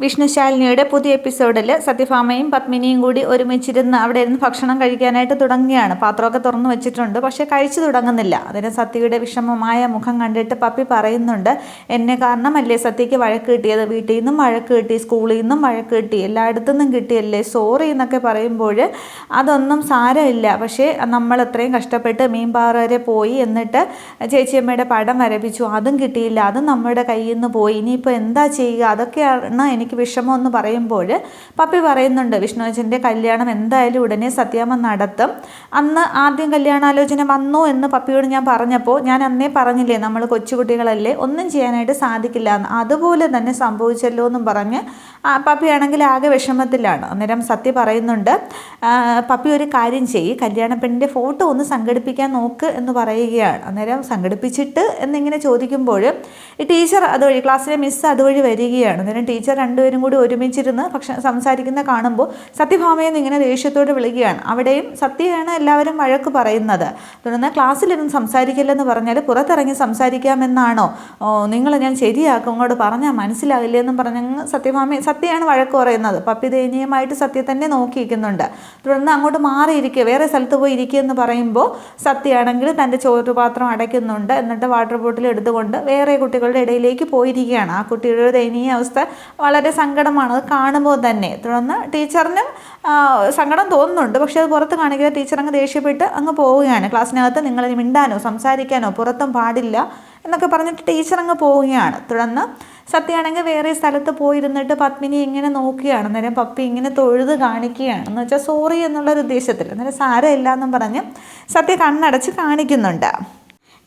വിഷ്ണുശാലിനിയുടെ പുതിയ എപ്പിസോഡിൽ സത്യഭാമയും പത്മിനിയും കൂടി ഒരുമിച്ചിരുന്ന് അവിടെ ഇരുന്ന് ഭക്ഷണം കഴിക്കാനായിട്ട് തുടങ്ങുകയാണ്. പാത്രമൊക്കെ തുറന്നു വെച്ചിട്ടുണ്ട്, പക്ഷേ കഴിച്ചു തുടങ്ങുന്നില്ല. അതിന് സത്യയുടെ വിഷമമായ മുഖം കണ്ടിട്ട് പപ്പി പറയുന്നുണ്ട്, എന്നെ കാരണമല്ലേ സത്യയ്ക്ക് വഴക്ക് കിട്ടിയത്, വീട്ടിൽ നിന്നും വഴക്ക് കിട്ടി, സ്കൂളിൽ നിന്നും വഴക്ക് കിട്ടി, എല്ലായിടത്തു നിന്നും കിട്ടിയല്ലേ, സോറി എന്നൊക്കെ പറയുമ്പോൾ അതൊന്നും സാരമില്ല. പക്ഷേ നമ്മൾ അത്രയും കഷ്ടപ്പെട്ട് മീൻപാറ വരെ പോയി, എന്നിട്ട് ചേച്ചിയമ്മയുടെ പടം വരപ്പിച്ചു, അതും കിട്ടിയില്ല, അതും നമ്മുടെ കയ്യിൽ നിന്ന് പോയി, ഇനിയിപ്പോൾ എന്താ ചെയ്യുക, അതൊക്കെയാണ് എനിക്ക് വിഷമം എന്ന് പറയുമ്പോൾ പപ്പി പറയുന്നുണ്ട്, വിഷ്ണുവച്ചൻ്റെ കല്യാണം എന്തായാലും ഉടനെ സത്യാമ്മ നടത്തും. അന്ന് ആദ്യം കല്യാണാലോചന വന്നു എന്ന് പപ്പിയോട് ഞാൻ പറഞ്ഞപ്പോൾ ഞാൻ അന്നേ പറഞ്ഞില്ലേ, നമ്മൾ കൊച്ചുകുട്ടികളല്ലേ, ഒന്നും ചെയ്യാനായിട്ട് സാധിക്കില്ല എന്ന്, അതുപോലെ തന്നെ സംഭവിച്ചല്ലോ എന്നും പറഞ്ഞ് പപ്പിയാണെങ്കിൽ ആകെ വിഷമത്തിലാണ്. അന്നേരം സത്യ പറയുന്നുണ്ട്, പപ്പി ഒരു കാര്യം ചെയ്യ്, കല്യാണ പെണ്ണിൻ്റെ ഫോട്ടോ ഒന്ന് സംഘടിപ്പിക്കാൻ നോക്ക് എന്ന് പറയുകയാണ്. അന്നേരം സംഘടിപ്പിച്ചിട്ട് എന്നിങ്ങനെ ചോദിക്കുമ്പോൾ ഈ ടീച്ചർ അതുവഴി, ക്ലാസ്സിലെ മിസ്സ് അതുവഴി വരികയാണ്. അന്നേരം ടീച്ചർ രണ്ടുപേരും കൂടി ഒരുമിച്ചിരുന്ന് സംസാരിക്കുന്ന കാണുമ്പോൾ സത്യഭാമയെന്ന് ഇങ്ങനെ ദേഷ്യത്തോട് വിളിക്കുകയാണ്. അവിടെയും സത്യയാണ് എല്ലാവരും വഴക്ക് പറയുന്നത്. തുടർന്ന് ക്ലാസ്സിലിരുന്ന് സംസാരിക്കില്ലെന്ന് പറഞ്ഞാൽ പുറത്തിറങ്ങി സംസാരിക്കാമെന്നാണോ, നിങ്ങൾ ഞാൻ ശരിയാക്കും, അങ്ങോട്ട് പറഞ്ഞാൽ മനസ്സിലാവില്ല എന്നും പറഞ്ഞങ്ങ് സത്യമാണ് വഴക്ക് പറയുന്നത്. പപ്പി ദയനീയമായിട്ട് സത്യം തന്നെ നോക്കിയിരിക്കുന്നുണ്ട്. തുടർന്ന് അങ്ങോട്ട് മാറിയിരിക്കുക, വേറെ സ്ഥലത്ത് പോയി ഇരിക്കുക എന്ന് പറയുമ്പോൾ സത്യമാണെങ്കിൽ തൻ്റെ ചോറ്റുപാത്രം അടയ്ക്കുന്നുണ്ട്. എന്നിട്ട് വാട്ടർ ബോട്ടിൽ എടുത്തുകൊണ്ട് വേറെ കുട്ടികളുടെ ഇടയിലേക്ക് പോയിരിക്കുകയാണ്. ആ കുട്ടിയുടെ ദയനീയ അവസ്ഥ വളരെ സങ്കടമാണ് അത് കാണുമ്പോൾ തന്നെ. തുടർന്ന് ടീച്ചറിനും സങ്കടം തോന്നുന്നുണ്ട്, പക്ഷേ അത് പുറത്ത് കാണിക്കുക. ടീച്ചർ അങ്ങ് ദേഷ്യപ്പെട്ട് അങ്ങ് പോവുകയാണ്. ക്ലാസ്സിനകത്ത് നിങ്ങൾ മിണ്ടാനോ സംസാരിക്കാനോ പുറത്തും പാടില്ല എന്നൊക്കെ പറഞ്ഞിട്ട് ടീച്ചർ അങ്ങ് പോവുകയാണ്. തുടർന്ന് സത്യമാണെങ്കിൽ വേറെ സ്ഥലത്ത് പോയിരുന്നിട്ട് പത്മിനി ഇങ്ങനെ നോക്കുകയാണ്. അന്നേരം പപ്പി ഇങ്ങനെ തൊഴുത് കാണിക്കുകയാണ്, എന്ന് വെച്ചാൽ സോറി എന്നുള്ളൊരു ഉദ്ദേശത്തിൽ. അന്നേരം സാരമില്ല എന്നും പറഞ്ഞ് സത്യ കണ്ണടച്ച് കാണിക്കുന്നുണ്ട്.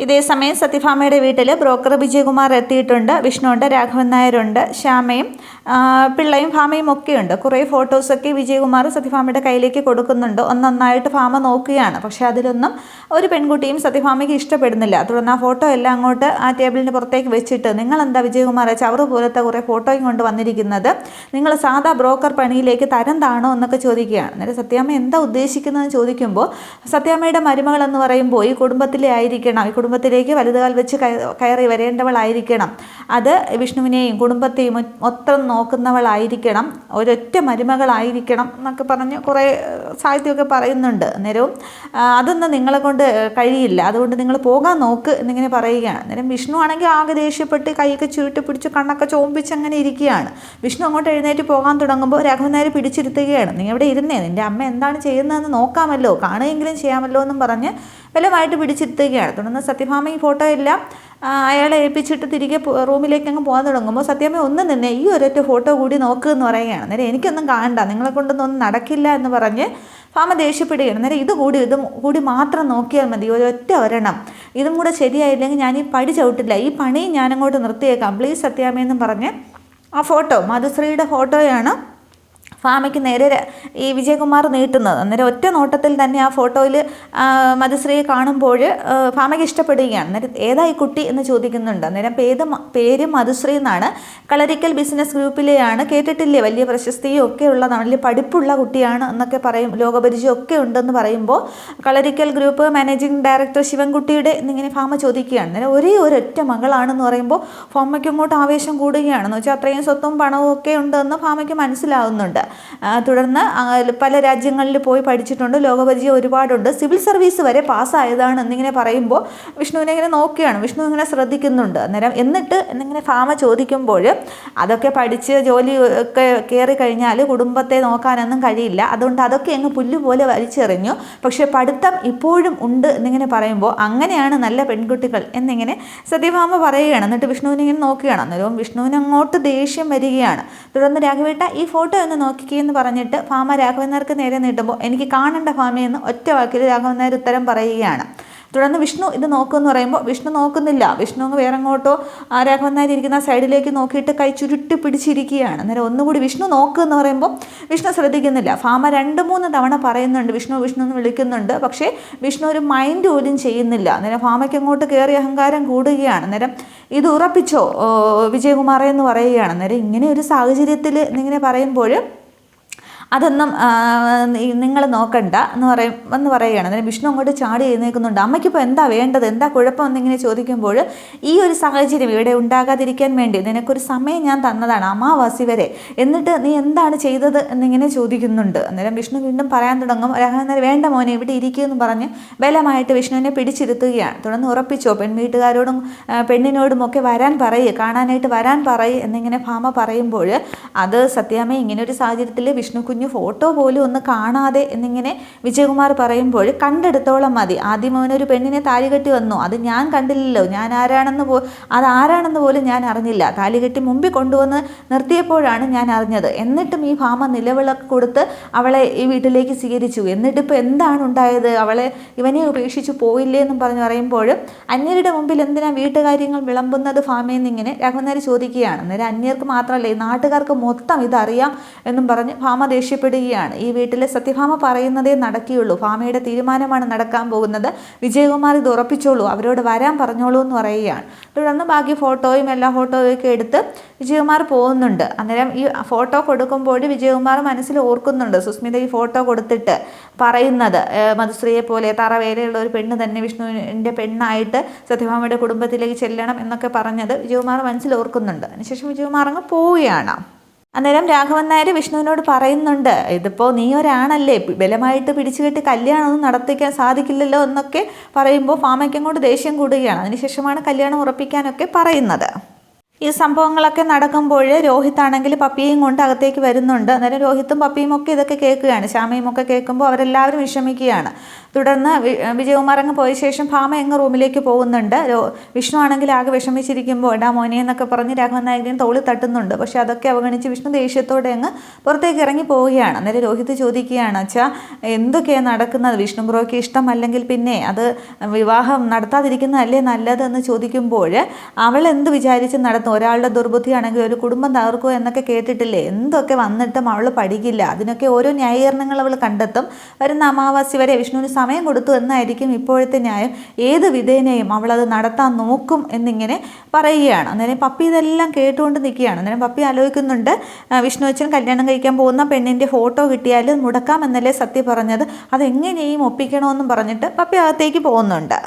ഇതേസമയം സത്യഭാമയുടെ വീട്ടിൽ ബ്രോക്കർ വിജയകുമാർ എത്തിയിട്ടുണ്ട്. വിഷ്ണുണ്ട്, രാഘവൻ നായരുണ്ട്, ശ്യാമയും പിള്ളയും ഭാമയും ഒക്കെയുണ്ട്. കുറേ ഫോട്ടോസൊക്കെ വിജയകുമാർ സത്യഭാമയുടെ കയ്യിലേക്ക് കൊടുക്കുന്നുണ്ട്. ഒന്നൊന്നായിട്ട് ഭാമ നോക്കുകയാണ്. പക്ഷേ അതിലൊന്നും ഒരു പെൺകുട്ടിയും സത്യഭാമയ്ക്ക് ഇഷ്ടപ്പെടുന്നില്ല. തുടർന്ന് ആ ഫോട്ടോ എല്ലാം അങ്ങോട്ട് ആ ടേബിളിന് പുറത്തേക്ക് വെച്ചിട്ട്, നിങ്ങളെന്താ വിജയകുമാറെ ചവറ് പോലത്തെ കുറേ ഫോട്ടോയും കൊണ്ട് വന്നിരിക്കുന്നത്, നിങ്ങൾ സാധാ ബ്രോക്കർ പണിയിലേക്ക് തരം താണോ എന്നൊക്കെ ചോദിക്കുകയാണ്. അന്നേരം സത്യാമ്മ എന്താ ഉദ്ദേശിക്കുന്നതെന്ന് ചോദിക്കുമ്പോൾ, സത്യാമ്മയുടെ മരുമകൾ എന്ന് പറയുമ്പോൾ ഈ കുടുംബത്തിലെ ആയിരിക്കണം, കുടുംബത്തിലേക്ക് വലുതുകാൽ വെച്ച് കയറി വരേണ്ടവളായിരിക്കണം, അത് വിഷ്ണുവിനെയും കുടുംബത്തെയും മൊത്തം നോക്കുന്നവളായിരിക്കണം, ഒരൊറ്റ മരുമകളായിരിക്കണം എന്നൊക്കെ പറഞ്ഞ് കുറേ സാഹിത്യമൊക്കെ പറയുന്നുണ്ട്. അന്നേരവും അതൊന്നും നിങ്ങളെ കൊണ്ട് കഴിയില്ല, അതുകൊണ്ട് നിങ്ങൾ പോകാൻ നോക്ക് എന്നിങ്ങനെ പറയുകയാണ്. അന്നേരം വിഷ്ണു ആണെങ്കിൽ ആകെ ദേഷ്യപ്പെട്ട് കൈയൊക്കെ ചുരുട്ടി പിടിച്ച് കണ്ണൊക്കെ ചോമ്പിച്ച് അങ്ങനെ ഇരിക്കുകയാണ്. വിഷ്ണു അങ്ങോട്ട് എഴുന്നേറ്റ് പോകാൻ തുടങ്ങുമ്പോൾ രാഘവൻ നായർ പിടിച്ചിരുത്തുകയാണ്. നീ എവിടെ ഇരുന്നേ, നിൻ്റെ അമ്മ എന്താണ് ചെയ്യുന്നതെന്ന് നോക്കാമല്ലോ, കാണുകയെങ്കിലും ചെയ്യാമല്ലോ എന്നും പറഞ്ഞ് ബലമായിട്ട് പിടിച്ചിരുത്തുകയാണ്. തുടർന്ന് സത്യഭാമ ഈ ഫോട്ടോ എല്ലാം അയാളെ ഏൽപ്പിച്ചിട്ട് തിരികെ റൂമിലേക്ക് അങ്ങ് പോകാൻ തുടങ്ങുമ്പോൾ സത്യമ്മ ഒന്ന് നിന്നെ, ഈ ഒരൊറ്റ ഫോട്ടോ കൂടി നോക്കുക എന്ന് പറയുകയാണ്. അന്നേരം എനിക്കൊന്നും കാണണ്ട, നിങ്ങളെ കൊണ്ടൊന്നും നടക്കില്ല എന്ന് പറഞ്ഞ് ഭാമ ദേഷ്യപ്പെടുകയാണ്. അന്നേരം ഇതും കൂടി മാത്രം നോക്കിയാൽ മതി, ഒരൊറ്റ ഒരെണ്ണം, ഇതും കൂടെ ശരിയായില്ലെങ്കിൽ ഞാൻ ഈ പടി ചവിട്ടില്ല, ഈ പണി ഞാനങ്ങോട്ട് നിർത്തിയേക്കാം, പ്ലീസ് സത്യാമ്മയെന്നും പറഞ്ഞ് ആ ഫോട്ടോ, മധുശ്രീയുടെ ഫോട്ടോയാണ് ഭാമയ്ക്ക് നേരെ ഈ വിജയകുമാർ നീട്ടുന്നത്. അന്നേരം ഒറ്റ നോട്ടത്തിൽ തന്നെ ആ ഫോട്ടോയിൽ മധുശ്രീയെ കാണുമ്പോൾ ഭാമയ്ക്ക് ഇഷ്ടപ്പെടുകയാണ്. അന്നേരം ഏതാ ഈ കുട്ടി എന്ന് ചോദിക്കുന്നുണ്ട്. അന്നേരം പേര് മധുശ്രീ എന്നാണ്, കളരിക്കൽ ബിസിനസ് ഗ്രൂപ്പിലെയാണ്, കേട്ടിട്ടില്ലേ, വലിയ പ്രശസ്തിയും ഒക്കെ ഉള്ളതാണ്, വലിയ പഠിപ്പുള്ള കുട്ടിയാണ് എന്നൊക്കെ പറയും, ലോകപരിചയം ഒക്കെ ഉണ്ടെന്ന് പറയുമ്പോൾ കളരിക്കൽ ഗ്രൂപ്പ് മാനേജിംഗ് ഡയറക്ടർ ശിവൻകുട്ടിയുടെ എന്നിങ്ങനെ ഭാമ ചോദിക്കുകയാണ്. അന്നേരം ഒരൊറ്റ മകളാണെന്ന് പറയുമ്പോൾ ഭാമയ്ക്ക് അങ്ങോട്ട് ആവേശം കൂടുകയാണെന്ന് വെച്ചാൽ അത്രയും സ്വത്തും പണവും ഒക്കെ ഉണ്ടെന്ന് ഭാമയ്ക്ക് മനസ്സിലാവുന്നുണ്ട്. തുടർന്ന് പല രാജ്യങ്ങളിൽ പോയി പഠിച്ചിട്ടുണ്ട്, ലോകപരിചയം ഒരുപാടുണ്ട്, സിവിൽ സർവീസ് വരെ പാസ്സായതാണ് എന്നിങ്ങനെ പറയുമ്പോൾ വിഷ്ണുവിനെ ഇങ്ങനെ നോക്കുകയാണ്. വിഷ്ണു ഇങ്ങനെ ശ്രദ്ധിക്കുന്നുണ്ട്. അന്നേരം എന്നിങ്ങനെ ഭാമ ചോദിക്കുമ്പോൾ അതൊക്കെ പഠിച്ച് ജോലി ഒക്കെ കയറി കഴിഞ്ഞാൽ കുടുംബത്തെ നോക്കാനൊന്നും കഴിയില്ല, അതുകൊണ്ട് അതൊക്കെ അങ്ങ് പുല്ലുപോലെ വലിച്ചെറിഞ്ഞു, പക്ഷേ പഠിത്തം ഇപ്പോഴും ഉണ്ട് എന്നിങ്ങനെ പറയുമ്പോൾ അങ്ങനെയാണ് നല്ല പെൺകുട്ടികൾ എന്നിങ്ങനെ സത്യഭാമ പറയുകയാണ്. എന്നിട്ട് വിഷ്ണുവിനെ ഇങ്ങനെ നോക്കുകയാണ്. അന്നേരം വിഷ്ണുവിന് അങ്ങോട്ട് ദേഷ്യം വരികയാണ്. തുടർന്ന് രാഘവേട്ട ഈ ഫോട്ടോ ഒന്ന് നോക്കിക്കെന്ന് പറഞ്ഞിട്ട് ഭാമ രാഘവൻ നായർക്ക് നേരെ നീട്ടുമ്പോൾ എനിക്ക് കാണേണ്ട ഭാമയെന്ന് ഒറ്റ വാക്കിൽ രാഘവൻ നായർ ഉത്തരം പറയുകയാണ്. തുടർന്ന് വിഷ്ണു ഇത് നോക്കുമെന്ന് പറയുമ്പോൾ വിഷ്ണു നോക്കുന്നില്ല. വിഷ്ണു അങ്ങ് വേറെ അങ്ങോട്ടോ രാഘവൻ നായർ ഇരിക്കുന്ന സൈഡിലേക്ക് നോക്കിയിട്ട് കൈ ചുരുട്ടി പിടിച്ചിരിക്കുകയാണ്. അന്നേരം ഒന്നുകൂടി വിഷ്ണു നോക്കുമെന്ന് പറയുമ്പോൾ വിഷ്ണു ശ്രദ്ധിക്കുന്നില്ല. ഭാമ 2-3 തവണ പറയുന്നുണ്ട് വിഷ്ണു വിഷ്ണു എന്ന് വിളിക്കുന്നുണ്ട്, പക്ഷേ വിഷ്ണു ഒരു മൈൻഡ് പോലും ചെയ്യുന്നില്ല. അന്നേരം ഭാമയ്ക്ക് അങ്ങോട്ട് കയറി അഹങ്കാരം കൂടുകയാണ്. അന്നേരം ഇത് ഉറപ്പിച്ചോ വിജയകുമാറേ എന്ന് പറയുകയാണ്. അന്നേരം ഇങ്ങനെ ഒരു സാഹചര്യത്തിൽ എന്നിങ്ങനെ പറയുമ്പോൾ അതൊന്നും നിങ്ങൾ നോക്കണ്ട എന്ന് പറയുകയാണ്. അന്നേരം വിഷ്ണു അങ്ങോട്ട് ചാടി എഴുന്നേൽക്കുന്നുണ്ട്. അമ്മയ്ക്കിപ്പോൾ എന്താ വേണ്ടത്, എന്താ കുഴപ്പം എന്നിങ്ങനെ ചോദിക്കുമ്പോൾ ഈ ഒരു സാഹചര്യം ഇവിടെ ഉണ്ടാകാതിരിക്കാൻ വേണ്ടി നിനക്കൊരു സമയം ഞാൻ തന്നതാണ്, അമാവാസി വരെ, എന്നിട്ട് നീ എന്താണ് ചെയ്തത് എന്നിങ്ങനെ ചോദിക്കുന്നുണ്ട്. അന്നേരം വിഷ്ണു വീണ്ടും പറയാൻ തുടങ്ങും. അന്നേരം വേണ്ട മോനെ ഇവിടെ ഇരിക്കുമെന്ന് പറഞ്ഞ് ബലമായിട്ട് വിഷ്ണുവിനെ പിടിച്ചിരുത്തുകയാണ്. തുടർന്ന് ഉറപ്പിച്ചോ, പെൺവീട്ടുകാരോടും പെണ്ണിനോടും ഒക്കെ വരാൻ പറയ്, കാണാനായിട്ട് വരാൻ പറയ് എന്നിങ്ങനെ ഭാമ പറയുമ്പോൾ അത് സത്യാമ്മ ഇങ്ങനെ ഒരു സാഹചര്യത്തിൽ വിഷ്ണു കുഞ്ഞു ഫോട്ടോ പോലും ഒന്ന് കാണാതെ എന്നിങ്ങനെ വിജയകുമാർ പറയുമ്പോൾ കണ്ടെടുത്തോളം മതി. ആദ്യം അവനൊരു പെണ്ണിനെ താലി കെട്ടി വന്നു, അത് ഞാൻ കണ്ടില്ലല്ലോ, ഞാൻ അതാരാണെന്ന് പോലും ഞാൻ അറിഞ്ഞില്ല. താലി കെട്ടി മുമ്പിൽ കൊണ്ടുവന്ന് നിർത്തിയപ്പോഴാണ് ഞാൻ അറിഞ്ഞത്. എന്നിട്ടും ഈ ഭാമ നിലവിളക്ക് കൊടുത്ത് അവളെ ഈ വീട്ടിലേക്ക് സ്വീകരിച്ചു. എന്നിട്ടിപ്പോൾ എന്താണ് ഉണ്ടായത്, അവളെ ഇവനെ ഉപേക്ഷിച്ച് പോയില്ലേ എന്നും പറഞ്ഞു പറയുമ്പോൾ അന്യരുടെ മുമ്പിൽ എന്തിനാ വീട്ടുകാര്യങ്ങൾ വിളമ്പുന്നത് ഭാമയെന്നിങ്ങനെ രാഘവൻ ചോദിക്കുകയാണ്. അന്നേരം അന്യർക്ക് മാത്രമല്ല ഈ നാട്ടുകാർക്ക് മൊത്തം ഇതറിയാം എന്നും പറഞ്ഞ് ഭാമ ദേഷ്യപ്പെടുകയാണ്. ഈ വീട്ടിലെ സത്യഭാമ പറയുന്നതേ നടക്കുകയുള്ളൂ, ഭാമയുടെ തീരുമാനമാണ് നടക്കാൻ പോകുന്നത്, വിജയകുമാർ ഇത് ഉറപ്പിച്ചോളൂ, അവരോട് വരാൻ പറഞ്ഞോളൂ എന്ന് പറയുകയാണ്. തുടർന്ന് ബാക്കി ഫോട്ടോയും എല്ലാ ഫോട്ടോയും ഒക്കെ എടുത്ത് വിജയകുമാർ പോകുന്നുണ്ട്. അന്നേരം ഈ ഫോട്ടോ കൊടുക്കുമ്പോൾ വിജയകുമാർ മനസ്സിൽ ഓർക്കുന്നുണ്ട് സുസ്മിത ഈ ഫോട്ടോ കൊടുത്തിട്ട് പറയുന്നത് മധുശ്രീയെ പോലെ തറവേലയുള്ള ഒരു പെണ്ണ് തന്നെ വിഷ്ണുവിൻ്റെ പെണ്ണായിട്ട് സത്യഭാമയുടെ കുടുംബത്തിലേക്ക് ചെല്ലണം എന്നൊക്കെ പറഞ്ഞത് വിജയകുമാർ മനസ്സിൽ ഓർക്കുന്നുണ്ട്. അതിനുശേഷം വിജയകുമാർ അങ്ങ് പോവുകയാണ്. അന്നേരം രാഘവൻ നായർ വിഷ്ണുവിനോട് പറയുന്നുണ്ട്, ഇതിപ്പോൾ നീ ഒരാണല്ലേ, ബലമായിട്ട് പിടിച്ചു കെട്ടി കല്യാണമൊന്നും നടത്തിക്കാൻ സാധിക്കില്ലല്ലോ എന്നൊക്കെ പറയുമ്പോൾ ഭാമയ്ക്കങ്ങോട്ട് ദേഷ്യം കൂടുകയാണ്. അതിനുശേഷമാണ് കല്യാണം ഉറപ്പിക്കാനൊക്കെ പറയുന്നത്. ഈ സംഭവങ്ങളൊക്കെ നടക്കുമ്പോൾ രോഹിത്താണെങ്കിൽ പപ്പിയെയും കൊണ്ട് അകത്തേക്ക് വരുന്നുണ്ട്. അന്നേരം രോഹിത്തും പപ്പിയും ഒക്കെ ഇതൊക്കെ കേൾക്കുകയാണ്. ശ്യാമയും ഒക്കെ കേൾക്കുമ്പോൾ അവരെല്ലാവരും വിഷമിക്കുകയാണ്. തുടർന്ന് വിജയകുമാർ അങ്ങ് പോയ ശേഷം ഭാമ അങ്ങ് റൂമിലേക്ക് പോകുന്നുണ്ട്. വിഷ്ണു ആണെങ്കിൽ ആകെ വിഷമിച്ചിരിക്കുമ്പോൾ എടാ മോനെ എന്നൊക്കെ പറഞ്ഞ് രാഘവൻ നായകനെയും തോളിൽ തട്ടുന്നുണ്ട്. പക്ഷേ അതൊക്കെ അവഗണിച്ച് വിഷ്ണു ദേഷ്യത്തോടെ അങ്ങ് പുറത്തേക്ക് ഇറങ്ങി പോവുകയാണ്. അന്നേരം രോഹിത് ചോദിക്കുകയാണ്, അച്ഛാ എന്തൊക്കെയാണ് നടക്കുന്നത്, വിഷ്ണു ബ്രോയ്ക്ക് ഇഷ്ടമല്ലെങ്കിൽ പിന്നെ അത് വിവാഹം നടത്താതിരിക്കുന്നതല്ലേ നല്ലതെന്ന് ചോദിക്കുമ്പോൾ അവൾ എന്ത് വിചാരിച്ച് നടത്തും, ഒരാളുടെ ദുർബുദ്ധിയാണെങ്കിൽ ഒരു കുടുംബം തകർക്കുക എന്നൊക്കെ കേട്ടിട്ടില്ലേ, എന്തൊക്കെ വന്നിട്ടും അവൾ പഠിക്കില്ല, അതിനൊക്കെ ഓരോ ന്യായീകരണങ്ങൾ അവൾ കണ്ടെത്തും, വരുന്ന അമാവാസി വരെ വിഷ്ണുവിന് സമയം കൊടുത്തു എന്നായിരിക്കും ഇപ്പോഴത്തെ ന്യായം, ഏത് വിധേനയും അവളത് നടത്താൻ നോക്കും എന്നിങ്ങനെ പറയുകയാണ്. അന്നേരം പപ്പി ഇതെല്ലാം കേട്ടുകൊണ്ട് നിൽക്കുകയാണ്. അന്നേരം പപ്പി ആലോചിക്കുന്നുണ്ട്, വിഷ്ണു അച്ഛൻ കല്യാണം കഴിക്കാൻ പോകുന്ന പെണ്ണിൻ്റെ ഫോട്ടോ കിട്ടിയാൽ മുടക്കാമെന്നല്ലേ സത്യ പറഞ്ഞത്, അതെങ്ങനെയും ഒപ്പിക്കണമെന്നും പറഞ്ഞിട്ട് പപ്പി അകത്തേക്ക് പോകുന്നുണ്ട്.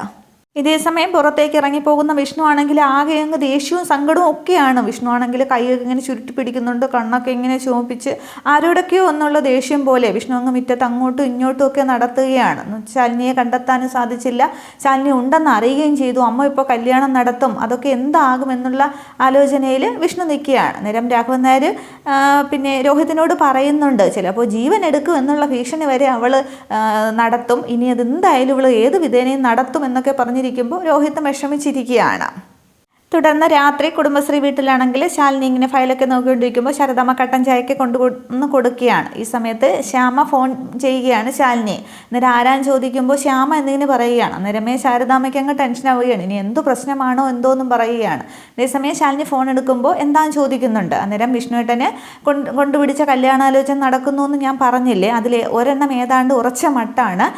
ഇതേസമയം പുറത്തേക്ക് ഇറങ്ങിപ്പോകുന്ന വിഷ്ണു ആണെങ്കിൽ ആകെ അങ്ങ് ദേഷ്യവും സങ്കടവും ഒക്കെയാണ്. വിഷ്ണു ആണെങ്കിൽ കൈയൊക്കെ ഇങ്ങനെ ചുരുട്ടി പിടിക്കുന്നുണ്ട്, കണ്ണൊക്കെ ഇങ്ങനെ ചുമപ്പിച്ച് ആരോടൊക്കെയോ ഒന്നുള്ള ദേഷ്യം പോലെ വിഷ്ണു അങ്ങ് മുറ്റത്ത് അങ്ങോട്ടും ഇങ്ങോട്ടും ഒക്കെ നടത്തുകയാണ്. ശാലിനിയെ കണ്ടെത്താനും സാധിച്ചില്ല, ശാലിനി ഉണ്ടെന്ന് അറിയുകയും ചെയ്തു, അമ്മ ഇപ്പോൾ കല്യാണം നടത്തും, അതൊക്കെ എന്താകും എന്നുള്ള ആലോചനയിൽ വിഷ്ണു നിൽക്കുകയാണ്. നേരം രാഘവൻ നായർ പിന്നെ രോഹിത്തിനോട് പറയുന്നുണ്ട്, ചിലപ്പോൾ ജീവൻ എടുക്കും എന്നുള്ള ഭീഷണി വരെ അവൾ നടത്തും, ഇനി അതെന്തായാലും ഇവൾ ഏത് വിധേനയും നടത്തും എന്നൊക്കെ പറഞ്ഞിരിക്കുമ്പോൾ രോഹിത് വിഷമിച്ചിരിക്കുകയാണ്. തുടർന്ന് രാത്രി കുടുംബശ്രീ വീട്ടിലാണെങ്കിൽ ശാലിനി ഇങ്ങനെ ഫയലൊക്കെ നോക്കിക്കൊണ്ടിരിക്കുമ്പോൾ ശാരദാമ്മ കട്ടൻ ചായയൊക്കെ കൊണ്ടുവന്ന് കൊടുക്കുകയാണ്. ഈ സമയത്ത് ശ്യാമ ഫോൺ ചെയ്യുകയാണ് ശാലിനി. അന്നേരം ആരാൻ ചോദിക്കുമ്പോൾ ശ്യാമ എന്നിങ്ങനെ പറയുകയാണ്. അന്നേരമേ ശാരദാമ്മയ്ക്ക് അങ്ങ് ടെൻഷൻ ആവുകയാണ്, ഇനി എന്തു പ്രശ്നമാണോ എന്തോന്നും പറയുകയാണ്. അതേസമയം ശാലിനി ഫോൺ എടുക്കുമ്പോൾ എന്താണെന്ന് ചോദിക്കുന്നുണ്ട്. അന്നേരം വിഷ്ണുവേട്ടനെ കൊണ്ടുപിടിച്ച കല്യാണാലോചന നടക്കുന്നു എന്ന് ഞാൻ പറഞ്ഞില്ലേ, അതിൽ ഒരെണ്ണം ഏതാണ്ട് ഉറച്ച മട്ടാണ്.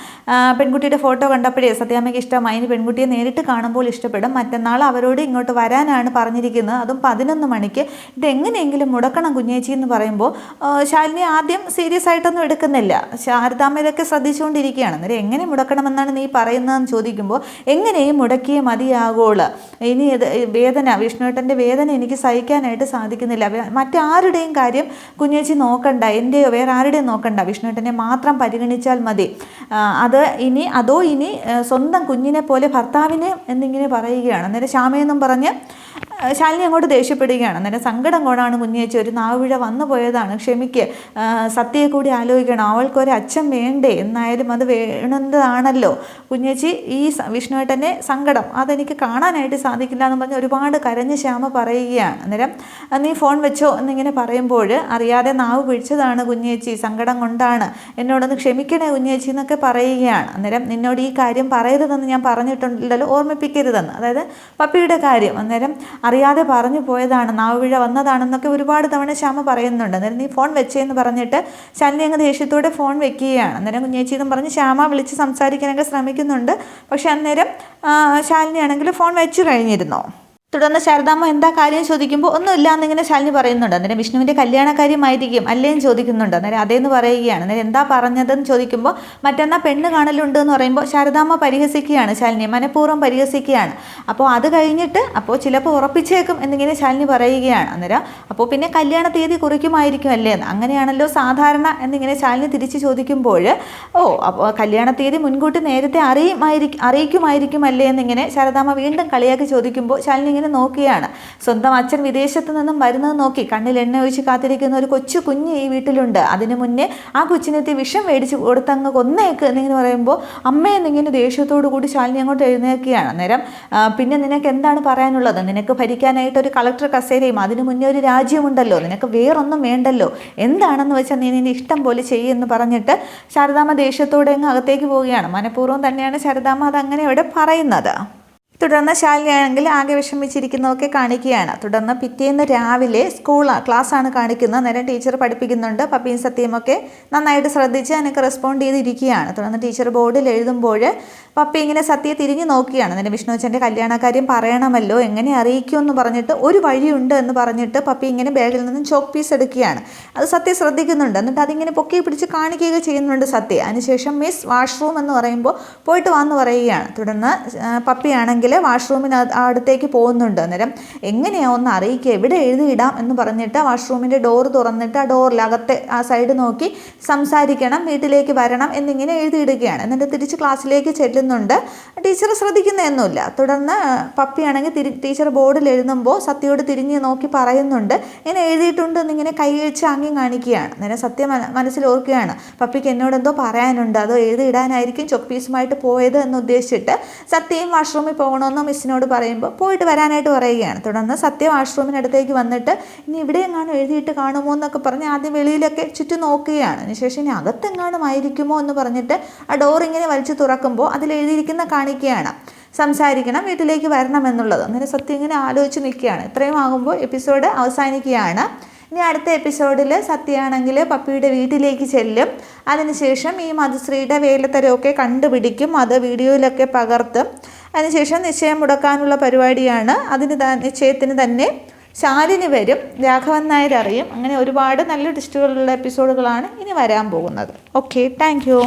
പെൺകുട്ടിയുടെ ഫോട്ടോ കണ്ടപ്പോഴേ സത്യാമ്മയ്ക്ക് ഇഷ്ടമായി, ഇനി പെൺകുട്ടിയെ നേരിട്ട് കാണുമ്പോൾ ഇഷ്ടപ്പെടും, മറ്റന്നാൾ അവരോട് ഇങ്ങോട്ട് വരാനാണ് പറഞ്ഞിരിക്കുന്നത്, അതും 11 മണിക്ക്, ഇതെങ്ങനെയെങ്കിലും മുടക്കണം കുഞ്ഞേച്ചി എന്ന് പറയുമ്പോൾ ശാലിനി ആദ്യം സീരിയസ് ആയിട്ടൊന്നും എടുക്കുന്നില്ല. ശാരദാമ്മ ഇതൊക്കെ ശ്രദ്ധിച്ചുകൊണ്ടിരിക്കുകയാണ്. അന്നേരം എങ്ങനെ മുടക്കണമെന്നാണ് നീ പറയുന്നതെന്ന് ചോദിക്കുമ്പോൾ എങ്ങനെയും മുടക്കിയേ മതിയാകുള്ളൂ, ഇനി വേദന വിഷ്ണുവേട്ടൻ്റെ വേദന എനിക്ക് സഹിക്കാനായിട്ട് സാധിക്കുന്നില്ല, മറ്റാരുടെയും കാര്യം കുഞ്ഞേച്ചി നോക്കണ്ട, എൻ്റെയോ വേറെ ആരുടെയും നോക്കണ്ട, വിഷ്ണുവേട്ടനെ മാത്രം പരിഗണിച്ചാൽ മതി, അതോ ഇനി സ്വന്തം കുഞ്ഞിനെ പോലെ ഭർത്താവിനെ എന്നിങ്ങനെ പറയുകയാണ്. അന്നേരം ശ്യാമയെന്നും പറഞ്ഞ് ശാലിനി അങ്ങോട്ട് ദേഷ്യപ്പെടുകയാണ്. അന്നേരം സങ്കടം കൊണ്ടാണ് കുഞ്ഞേച്ചി, ഒരു നാവുപിഴ വന്നു പോയതാണ്, ക്ഷമിക്ക്, സത്യയെ കൂടി ആലോചിക്കണം, അവൾക്കൊരു അച്ഛൻ വേണ്ടേ, എന്നായാലും അത് വേണ്ടതാണല്ലോ കുഞ്ഞേച്ചി, ഈ വിഷ്ണുവേട്ടൻ്റെ സങ്കടം അതെനിക്ക് കാണാനായിട്ട് സാധിക്കില്ല എന്ന് പറഞ്ഞ് ഒരുപാട് കരഞ്ഞ് ശ്യാമ പറയുകയാണ്. അന്നേരം നീ ഫോൺ വെച്ചോ എന്നിങ്ങനെ പറയുമ്പോൾ അറിയാതെ നാവ് പിടിച്ചതാണ് കുഞ്ഞേച്ചി, സങ്കടം കൊണ്ടാണ്, എന്നോടൊന്ന് ക്ഷമിക്കണേ കുഞ്ഞേച്ചി എന്നൊക്കെ പറയുകയാണ്. അന്നേരം നിന്നോട് ഈ കാര്യം പറയരുതെന്ന് ഞാൻ പറഞ്ഞിട്ടുണ്ടല്ലോ, ഓർമ്മിപ്പിക്കരുതെന്ന്, അതായത് പപ്പിയുടെ കാര്യം, അന്നേരം അറിയാതെ പറഞ്ഞു പോയതാണ്, നാവുപിഴ വന്നതാണെന്നൊക്കെ ഒരുപാട് തവണ ശ്യാമ പറയുന്നുണ്ട്. അന്നേരം നീ ഫോൺ വെച്ചേന്ന് പറഞ്ഞിട്ട് ശാലിനി അങ്ങ് ദേഷ്യത്തോടെ ഫോൺ വെക്കുകയാണ്. അന്നേരം കുഞ്ഞേച്ചി എന്നും പറഞ്ഞ് ശ്യാമ വിളിച്ച് സംസാരിക്കാനൊക്കെ ശ്രമിക്കുന്നുണ്ട്. പക്ഷെ അന്നേരം ശാലിനി ആണെങ്കിൽ ഫോൺ വെച്ച് കഴിഞ്ഞിരുന്നു. തുടർന്ന് ശാരദാമ്മ എന്താ കാര്യം ചോദിക്കുമ്പോൾ ഒന്നുമില്ല എന്നിങ്ങനെ ശാലിനി പറയുന്നുണ്ട്. അന്നേരം വിഷ്ണുവിൻ്റെ കല്യാണക്കാര്യമായിരിക്കും അല്ലേന്ന് ചോദിക്കുന്നുണ്ട്. അന്നേരം അതേന്ന് പറയുകയാണ്. അന്നേരം എന്താ പറഞ്ഞതെന്ന് ചോദിക്കുമ്പോൾ മറ്റന്നാ പെണ്ണ് കാണലുണ്ട് എന്ന് പറയുമ്പോൾ ശാരദാമ്മ പരിഹസിക്കുകയാണ്, ശാലിനിയെ മനഃപൂർവ്വം പരിഹസിക്കുകയാണ്. അപ്പോൾ അത് കഴിഞ്ഞിട്ട് അപ്പോൾ ചിലപ്പോൾ ഉറപ്പിച്ചേക്കും എന്നിങ്ങനെ ശാലിനി പറയുകയാണ്. അന്നേരം അപ്പോൾ പിന്നെ കല്യാണ തീയതി കുറിക്കുമായിരിക്കും അല്ലേ എന്ന്, അങ്ങനെയാണല്ലോ സാധാരണ എന്നിങ്ങനെ ശാലിനി തിരിച്ച് ചോദിക്കുമ്പോൾ അപ്പോൾ കല്യാണ തീയതി മുൻകൂട്ടി നേരത്തെ അറിയിക്കുമായിരിക്കും അല്ലേ എന്നിങ്ങനെ ശാരദാമ്മ വീണ്ടും കളിയാക്കി ചോദിക്കുമ്പോൾ ശാലിനി നോക്കിയാണ്. സ്വന്തം അച്ഛൻ വിദേശത്ത് നിന്നും വരുന്നത് നോക്കി കണ്ണിൽ എണ്ണ ഒഴിച്ച് കാത്തിരിക്കുന്ന ഒരു കൊച്ചു കുഞ്ഞ് ഈ വീട്ടിലുണ്ട്. അതിനു മുന്നേ ആ കൊച്ചിനെത്തി വിഷം മേടിച്ച് കൊടുത്തങ്ങ് കൊന്നേക്ക് എന്നിങ്ങനെ പറയുമ്പോൾ അമ്മയെന്നിങ്ങനെ ദേഷ്യത്തോടു കൂടി ശാലിനി അങ്ങോട്ട് എഴുന്നേൽക്കുകയാണ്. അന്നേരം പിന്നെ നിനക്ക് എന്താണ് പറയാനുള്ളത്? നിനക്ക് ഭരിക്കാനായിട്ട് ഒരു കളക്ടർ കസേരയും അതിനു മുന്നേ ഒരു രാജ്യമുണ്ടല്ലോ, നിനക്ക് വേറൊന്നും വേണ്ടല്ലോ, എന്താണെന്ന് വെച്ചാൽ നീ നിന്റെ ഇഷ്ടം പോലെ ചെയ്യുമെന്ന് പറഞ്ഞിട്ട് ശാരദാമ്മ ദേഷ്യത്തോടെ അങ്ങ് അകത്തേക്ക് പോവുകയാണ്. മനഃപൂർവ്വം തന്നെയാണ് ശാരദാമ്മ അതങ്ങനെ ഇവിടെ പറയുന്നത്. തുടർന്ന് ശാലിനിയാണെങ്കിൽ ആകെ വിഷമിച്ചിരിക്കുന്നതൊക്കെ കാണിക്കുകയാണ്. തുടർന്ന് പിറ്റേന്ന് രാവിലെ ക്ലാസ്സാണ് കാണിക്കുന്നത്. നേരം ടീച്ചർ പഠിപ്പിക്കുന്നുണ്ട്. പപ്പിയും സത്യയുമൊക്കെ നന്നായിട്ട് ശ്രദ്ധിച്ച് എനിക്ക് റെസ്പോണ്ട് ചെയ്തിരിക്കുകയാണ്. തുടർന്ന് ടീച്ചർ ബോർഡിൽ എഴുതുമ്പോൾ പപ്പി ഇങ്ങനെ സത്യയെ തിരിഞ്ഞു നോക്കുകയാണ്. എന്നിട്ട് വിഷ്ണുവച്ചൻ്റെ കല്യാണക്കാര്യം പറയണമല്ലോ, എങ്ങനെ അറിയിക്കുമെന്ന് പറഞ്ഞിട്ട് ഒരു വഴിയുണ്ട് എന്ന് പറഞ്ഞിട്ട് പപ്പി ഇങ്ങനെ ബാഗിൽ നിന്നും ചോക്ക് പീസ് എടുക്കുകയാണ്. അത് സത്യ ശ്രദ്ധിക്കുന്നുണ്ട്. എന്നിട്ട് അതിങ്ങനെ പൊക്കി പിടിച്ച് കാണിക്കുക ചെയ്യുന്നുണ്ട് സത്യ. അതിനുശേഷം മിസ് വാഷ്റൂം എന്ന് പറയുമ്പോൾ പോയിട്ട് വാന്ന് പറയുകയാണ്. തുടർന്ന് പപ്പിയാണെങ്കിൽ വാഷ്റൂമിന് അടുത്തേക്ക് പോകുന്നുണ്ട്. അന്നേരം എങ്ങനെയാ ഒന്ന് അറിയിക്കുക, എവിടെ എഴുതിയിടാം എന്ന് പറഞ്ഞിട്ട് വാഷ്റൂമിൻ്റെ ഡോർ തുറന്നിട്ട് ആ ഡോറിൽ അകത്തെ ആ സൈഡ് നോക്കി സംസാരിക്കണം, വീട്ടിലേക്ക് വരണം എന്നിങ്ങനെ എഴുതിയിടുകയാണ്. എന്നിട്ട് തിരിച്ച് ക്ലാസ്സിലേക്ക് ചെല്ലുന്നുണ്ട്. ടീച്ചർ ശ്രദ്ധിക്കുന്നതൊന്നുമില്ല. തുടർന്ന് പപ്പിയാണെങ്കിൽ ടീച്ചർ ബോർഡിൽ എഴുതുമ്പോൾ സത്യയോട് തിരിഞ്ഞ് നോക്കി പറയുന്നുണ്ട്, ഇങ്ങനെ എഴുതിയിട്ടുണ്ട് എന്നിങ്ങനെ കൈ വെച്ച് ആംഗ്യം കാണിക്കുകയാണ്. അന്നേരം സത്യ മനസ്സിൽ ഓർക്കുകയാണ്, പപ്പിക്ക് എന്നോട് എന്തോ പറയാനുണ്ട്, അതോ എഴുതിയിടാനായിരിക്കും ചോക്ക് പീസുമായിട്ട് പോയത് എന്ന് ഉദ്ദേശിച്ചിട്ട് സത്യയും വാഷ്റൂമിൽ പോകണമെന്ന് മിസ്സിനോട് പറയുമ്പോൾ പോയിട്ട് വരാനായിട്ട് പറയുകയാണ്. തുടർന്ന് സത്യ വാഷ്റൂമിനടുത്തേക്ക് വന്നിട്ട് ഇനി ഇവിടെയെങ്ങാനും എഴുതിയിട്ട് കാണുമോ എന്നൊക്കെ പറഞ്ഞ് ആദ്യം വെളിയിലൊക്കെ ചുറ്റും നോക്കുകയാണ്. അതിനുശേഷം ഇനി അകത്തെങ്ങാനും ആയിരിക്കുമോ എന്ന് പറഞ്ഞിട്ട് ആ ഡോർ ഇങ്ങനെ വലിച്ചു തുറക്കുമ്പോൾ അതിൽ എഴുതിയിരിക്കുന്ന കാണിക്കുകയാണ്, സംസാരിക്കണം, വീട്ടിലേക്ക് വരണം എന്നുള്ളത്. അങ്ങനെ സത്യം ഇങ്ങനെ ആലോചിച്ച് നിൽക്കുകയാണ്. ഇത്രയും ആകുമ്പോൾ എപ്പിസോഡ് അവസാനിക്കുകയാണ്. ഇനി അടുത്ത എപ്പിസോഡിൽ സത്യയാണെങ്കിൽ പപ്പിയുടെ വീട്ടിലേക്ക് ചെല്ലും. അതിനുശേഷം ഈ മധുശ്രീയുടെ വേലത്തരമൊക്കെ കണ്ടുപിടിക്കും, അത് വീഡിയോയിലൊക്കെ പകർത്തും. അതിനുശേഷം നിശ്ചയം മുടക്കാനുള്ള പരിപാടിയാണ്. നിശ്ചയത്തിന് തന്നെ ശാലിനി വരും, രാഘവൻ നായർ അറിയും. അങ്ങനെ ഒരുപാട് നല്ല ട്വിസ്റ്റുകളുള്ള എപ്പിസോഡുകളാണ് ഇനി വരാൻ പോകുന്നത്. Okay, thank you.